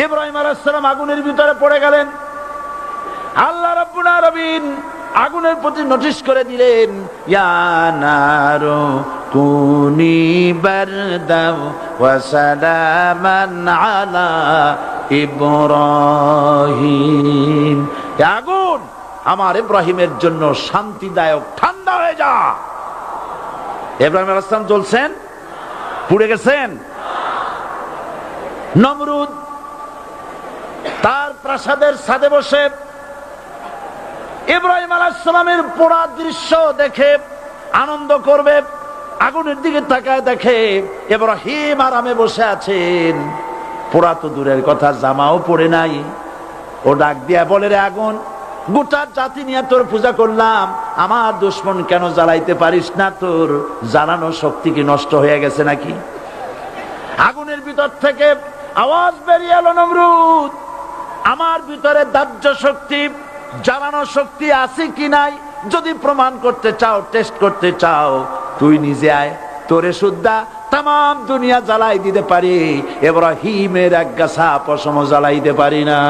ইব্রাহিম আলাইহিস সালাম আগুনের ভিতরে পড়ে গেলেন। আল্লাহ রাব্বুল আলামিন আগুনের প্রতি নোটিশ করে দিলেন, ইয়া নারু কুনি বারদাও ওয়া সালামান আলা ইব্রাহিম। আগুন, আমার ইব্রাহিমের জন্য শান্তিদায়ক, ঠান্ডা হয়ে যা। ইব্রাহিম আলাইহিস সালাম জ্বলছেন, পুড়ে গেছেন। নমরুদ তার প্রাসাদের ছাদে বসে ইব্রাহিম আলাইহিস সালামের পোড়া দৃশ্য দেখে আনন্দ করবে, আগুনের দিকে তাকায় দেখে ইব্রাহিম আরামে বসে আছেন। পোড়া তো দূরের কথা, জামাও পরে নাই। ও ডাক দিয়া বলে, রে আগুন, গোটা জাতি নিয়ে তোর পূজা করলাম, আমার দুশমন কেন জ্বালাইতে পারিস না? তোর জ্বালানো শক্তি কি নষ্ট হয়ে গেছে নাকি? আগুনের ভিতর থেকে আওয়াজ বেরিয়ে এলো, নমরুদ, আমার ভিতরে দাহ্য শক্তি, জ্বালানো শক্তি আছে কি নাই যদি প্রমাণ করতে চাও, টেস্ট করতে চাও, তুই নিজে আয়। তোরে সুদ্ধা তাম দুনিয়া জ্বালাই দিতে পারি, ইব্রাহিমের এক গাছা পশম জ্বালাইতে পারি না।